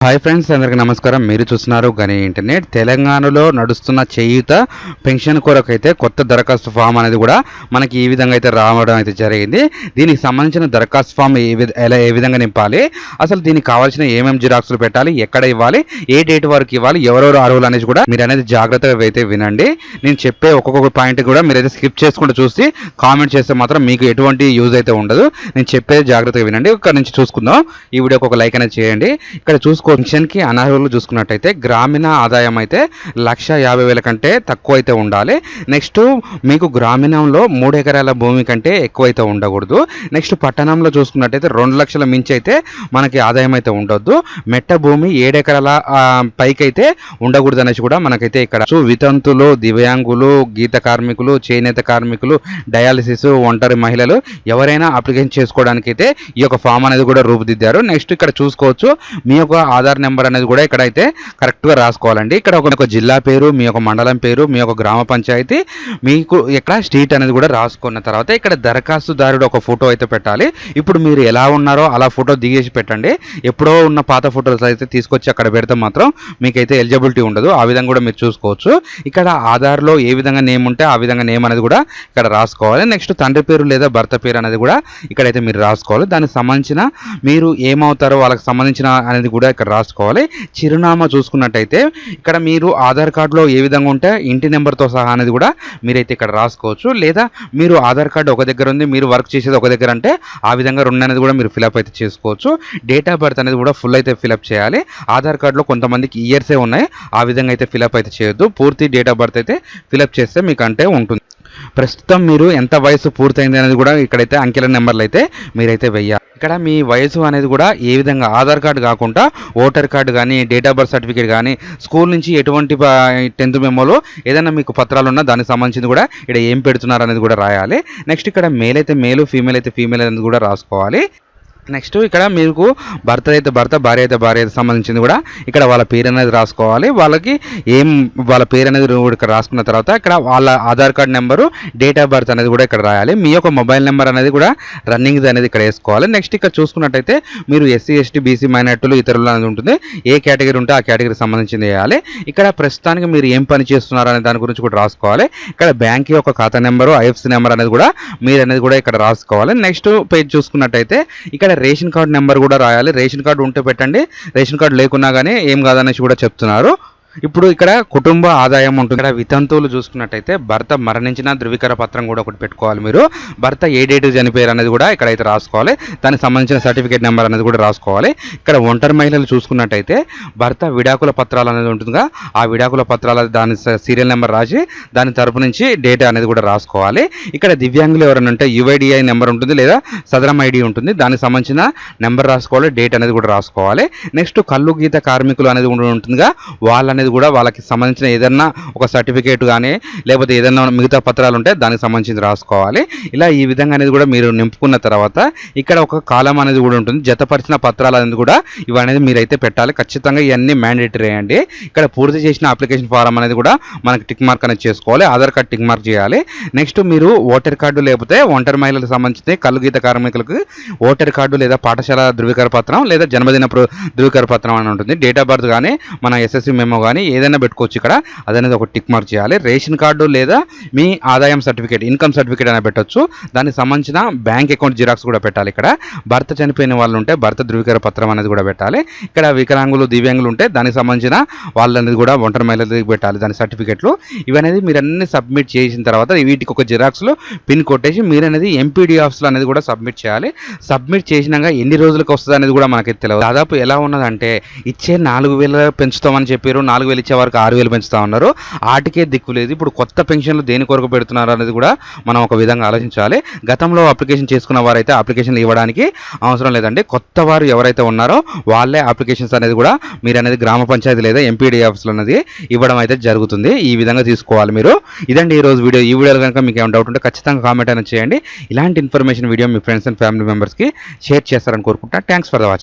Hi friends, అందరికీ నమస్కారం. మీరు చూస్తున్నారు గని ఇంటర్నెట్. తెలంగాణలో నడుస్తున్న చేయూత పెన్షన్ కొరకు అయితే కొత్త దరఖాస్తు ఫామ్ అనేది కూడా మనకి ఈ విధంగా అయితే రావడం అయితే జరిగింది. దీనికి సంబంధించిన దరఖాస్తు ఫామ్ ఏ విధంగా నింపాలి, అసలు దీనికి కావాల్సిన ఏమేమి జిరాక్స్లు పెట్టాలి, ఎక్కడ ఇవ్వాలి, ఏ డేట్ వరకు ఇవ్వాలి, ఎవరెవరు అర్హులు అనేది కూడా మీరు అనేది జాగ్రత్తగా అయితే వినండి. నేను చెప్పే ఒక్కొక్క పాయింట్ కూడా మీరైతే స్కిప్ చేసుకుంటూ చూసి కామెంట్ చేస్తే మాత్రం మీకు ఎటువంటి యూజ్ అయితే ఉండదు. నేను చెప్పేది జాగ్రత్తగా వినండి. ఇక్కడ నుంచి చూసుకుందాం. ఈ వీడియోకి ఒక లైక్ అనేది చేయండి. ఇక్కడ పెన్షన్కి అనర్హులు చూసుకున్నట్టయితే గ్రామీణ ఆదాయం అయితే 1,50,000 కంటే తక్కువ అయితే ఉండాలి. నెక్స్ట్ మీకు గ్రామీణంలో 3 ఎకరాల భూమి కంటే ఎక్కువ అయితే ఉండకూడదు. నెక్స్ట్ పట్టణంలో చూసుకున్నట్టయితే 2 లక్షల మించి అయితే మనకి ఆదాయం అయితే ఉండొద్దు. మెట్ట భూమి 7 ఎకరాల పైకి అయితే ఉండకూడదు అనేసి కూడా మనకైతే ఇక్కడ వితంతులు, దివ్యాంగులు, గీత కార్మికులు, చేనేత కార్మికులు, డయాలసిస్, ఒంటరి మహిళలు ఎవరైనా అప్లికేషన్ చేసుకోవడానికి అయితే ఈ యొక్క ఫామ్ అనేది కూడా రూపుదిద్దారు. నెక్స్ట్ ఇక్కడ చూసుకోవచ్చు మీ యొక్క ఆధార్ నెంబర్ అనేది కూడా ఇక్కడైతే కరెక్ట్గా రాసుకోవాలండి. ఇక్కడ ఒక జిల్లా పేరు, మీ యొక్క మండలం పేరు, మీ యొక్క గ్రామ పంచాయతీ, మీకు ఇక్కడ స్ట్రీట్ అనేది కూడా రాసుకున్న తర్వాత ఇక్కడ దరఖాస్తుదారుడు ఒక ఫోటో అయితే పెట్టాలి. ఇప్పుడు మీరు ఎలా ఉన్నారో అలా ఫోటో దిగేసి పెట్టండి. ఎప్పుడో ఉన్న పాత ఫోటోస్ అయితే తీసుకొచ్చి అక్కడ పెడితే మాత్రం మీకైతే ఎలిజిబిలిటీ ఉండదు. ఆ విధంగా కూడా మీరు చూసుకోవచ్చు. ఇక్కడ ఆధార్లో ఏ విధంగా నేమ్ ఉంటే ఆ విధంగా నేమ్ అనేది కూడా ఇక్కడ రాసుకోవాలి. నెక్స్ట్ తండ్రి పేరు లేదా భర్త పేరు అనేది కూడా ఇక్కడైతే మీరు రాసుకోవాలి. దానికి సంబంధించిన మీరు ఏమవుతారో వాళ్ళకి సంబంధించిన అనేది కూడా ఇక్కడ రాసుకోవాలి. చిరునామా చూసుకున్నట్టయితే ఇక్కడ మీరు ఆధార్ కార్డులో ఏ విధంగా ఉంటే ఇంటి నెంబర్తో సహా అనేది కూడా మీరైతే ఇక్కడ రాసుకోవచ్చు. లేదా మీరు ఆధార్ కార్డు ఒక దగ్గర ఉంది, మీరు వర్క్ చేసేది ఒక దగ్గర అంటే ఆ విధంగా 2 అనేది కూడా మీరు ఫిలప్ అయితే చేసుకోవచ్చు. డేట్ ఆఫ్ బర్త్ అనేది కూడా ఫుల్ అయితే ఫిలప్ చేయాలి. ఆధార్ కార్డులో కొంతమందికి ఇయర్సే ఉన్నాయి, ఆ విధంగా అయితే ఫిలప్ అయితే చేయొద్దు. పూర్తి డేట్ ఆఫ్ బర్త్ అయితే ఫిలప్ చేస్తే మీకు అంటే ఉంటుంది. ప్రస్తుతం మీరు ఎంత వయసు పూర్తయింది అనేది కూడా ఇక్కడైతే అంకెల నెంబర్లు అయితే మీరైతే వెయ్యాలి. ఇక్కడ మీ వయసు అనేది కూడా ఏ విధంగా ఆధార్ కార్డు కాకుండా ఓటర్ కార్డు కానీ, డేట్ ఆఫ్ బర్త్ సర్టిఫికేట్ కానీ, స్కూల్ నుంచి ఎటువంటి 10th మెమోలో ఏదైనా మీకు పత్రాలు ఉన్నా దానికి సంబంధించింది కూడా ఇక్కడ ఏం పెడుతున్నారు అనేది కూడా రాయాలి. నెక్స్ట్ ఇక్కడ మేల్ అయితే మేలు, ఫీమేల్ అయితే ఫీమేల్ అనేది కూడా రాసుకోవాలి. నెక్స్ట్ ఇక్కడ మీకు భర్త అయితే భర్త, భార్య అయితే భార్య అయితే సంబంధించింది కూడా ఇక్కడ వాళ్ళ పేరు అనేది రాసుకోవాలి. వాళ్ళకి వాళ్ళ పేరు అనేది ఇక్కడ రాసుకున్న తర్వాత ఇక్కడ వాళ్ళ Aadhaar card number, date of birth అనేది కూడా ఇక్కడ రాయాలి. మీ యొక్క మొబైల్ నెంబర్ అనేది కూడా రన్నింగ్ అనేది ఇక్కడ వేసుకోవాలి. నెక్స్ట్ ఇక్కడ చూసుకున్నట్టయితే మీరు ఎస్సీ, ఎస్టీ, బీసీ, మైనార్టీలు, ఇతరులు అనేది ఉంటుంది. ఏ కేటగిరీ ఉంటే ఆ కేటగిరీకి సంబంధించింది వేయాలి. ఇక్కడ ప్రస్తుతానికి మీరు ఏం పని చేస్తున్నారు అనే దాని గురించి కూడా రాసుకోవాలి. ఇక్కడ బ్యాంక్ యొక్క ఖాతా నెంబరు, ఐఎఫ్ఎస్సి నెంబర్ అనేది కూడా మీరు అనేది కూడా ఇక్కడ రాసుకోవాలి. నెక్స్ట్ పేజ్ చూసుకున్నట్టయితే ఇక్కడ రేషన్ కార్డు నెంబర్ కూడా రాయాలి. రేషన్ కార్డు ఉంటే పెట్టండి, రేషన్ కార్డు లేకున్నా కానీ ఏం కాదనేసి కూడా చెప్తున్నారు. ఇప్పుడు ఇక్కడ కుటుంబ ఆదాయం ఉంటుంది. ఇక్కడ వితంతువులు చూసుకున్నట్టయితే భర్త మరణించిన ధృవీకరణ పత్రం కూడా ఒకటి పెట్టుకోవాలి. మీరు భర్త ఏ డేట్ చనిపోయారు అనేది కూడా ఇక్కడైతే రాసుకోవాలి. దానికి సంబంధించిన సర్టిఫికేట్ నెంబర్ అనేది కూడా రాసుకోవాలి. ఇక్కడ ఒంటరి మహిళలు చూసుకున్నట్టయితే భర్త విడాకుల పత్రాలు అనేది ఉంటుందిగా, ఆ విడాకుల పత్రాల దాని సీరియల్ నెంబర్ రాసి దాని తరపు నుంచి డేట్ అనేది కూడా రాసుకోవాలి. ఇక్కడ దివ్యాంగులు ఎవరైనా ఉంటే యుఐడిఐ నెంబర్ ఉంటుంది లేదా సదరం ఐడి ఉంటుంది, దానికి సంబంధించిన నెంబర్ రాసుకోవాలి, డేట్ అనేది కూడా రాసుకోవాలి. నెక్స్ట్ కళ్ళు గీత కార్మికులు అనేది ఉంటుందిగా, వాళ్ళ అనేది కూడా వాళ్ళకి సంబంధించిన ఏదైనా ఒక సర్టిఫికేట్ కానీ లేకపోతే ఏదైనా మిగతా పత్రాలు ఉంటే దానికి సంబంధించి రాసుకోవాలి. ఇలా ఈ విధంగా అనేది కూడా మీరు నింపుకున్న తర్వాత ఇక్కడ ఒక కాలం అనేది కూడా ఉంటుంది, జతపరిచిన పత్రాలు అనేది కూడా ఇవనేది మీరైతే పెట్టాలి. ఖచ్చితంగా ఇవన్నీ మ్యాండేటరీ అండి. ఇక్కడ పూర్తి చేసిన అప్లికేషన్ ఫారం అనేది కూడా మనకి టిక్ మార్క్ అనేది చేసుకోవాలి. ఆధార్ కార్డు టిక్ మార్క్ చేయాలి. నెక్స్ట్ మీరు ఓటర్ కార్డు లేకపోతే ఒంటరి మహిళలకు సంబంధించి కళ్ళు గీత కార్మికులకు ఓటర్ కార్డు లేదా పాఠశాల ధృవీకరణ పత్రం లేదా జన్మదిన ధృవీకరణ పత్రం అని ఉంటుంది. డేట్ ఆఫ్ బర్త్ కానీ మన ఎస్ఎస్సి మెమో కానీ ఏదైనా పెట్టుకోవచ్చు. ఇక్కడ అదనేది ఒక టిక్ మార్క్ చేయాలి. రేషన్ కార్డు లేదా మీ ఆదాయం సర్టిఫికేట్, ఇన్కమ్ సర్టిఫికేట్ అనేది పెట్టవచ్చు. దానికి సంబంధించిన బ్యాంక్ అకౌంట్ జిరాక్స్ కూడా పెట్టాలి. ఇక్కడ భర్త చనిపోయిన వాళ్ళు ఉంటే భర్త ధృవీకరణ పత్రం అనేది కూడా పెట్టాలి. ఇక్కడ వికలాంగులు, దివ్యాంగులు ఉంటే దానికి సంబంధించిన వాళ్ళనేది కూడా ఒంటరి మహిళలకు పెట్టాలి దాని సర్టిఫికేట్లు. ఇవనేది మీరు అన్ని సబ్మిట్ చేసిన తర్వాత వీటికి ఒక జిరాక్స్లో పిన్ కొట్టేసి మీరు అనేది ఎంపీడీ ఆఫీస్లో అనేది కూడా సబ్మిట్ చేయాలి. సబ్మిట్ చేసినాక ఎన్ని రోజులకు వస్తుంది అనేది కూడా మనకి తెలియదు. దాదాపు ఎలా ఉన్నదంటే ఇచ్చే 4,000 పెంచుతామని చెప్పారు, 4,000 ఇచ్చే వరకు 6,000 పెంచుతా ఉన్నారు. ఆటికే దిక్కు లేదు. ఇప్పుడు కొత్త పెన్షన్లు దేని కొరకు పెడుతున్నారు అనేది కూడా మనం ఒక విధంగా ఆలోచించాలి. గతంలో అప్లికేషన్ చేసుకున్న వారైతే అప్లికేషన్లు ఇవ్వడానికి అవసరం లేదండి. కొత్త వారు ఎవరైతే ఉన్నారో వాళ్ళే అప్లికేషన్స్ అనేది కూడా మీరు అనేది గ్రామ పంచాయతీ లేదా ఎంపీడీ ఆఫీస్లో అనేది ఇవ్వడం అయితే జరుగుతుంది. ఈ విధంగా తీసుకోవాలి మీరు. ఇదండి ఈరోజు వీడియో. ఈ వీడియోలో కనుక మీకు ఏమైనా డౌట్ ఉంటే ఖచ్చితంగా కామెంట్ అనేది చేయండి. ఇలాంటి information video me friends and family మెంబర్స్కి షేర్ చేస్తారని కోరుకుంటా. Thanks for the watching.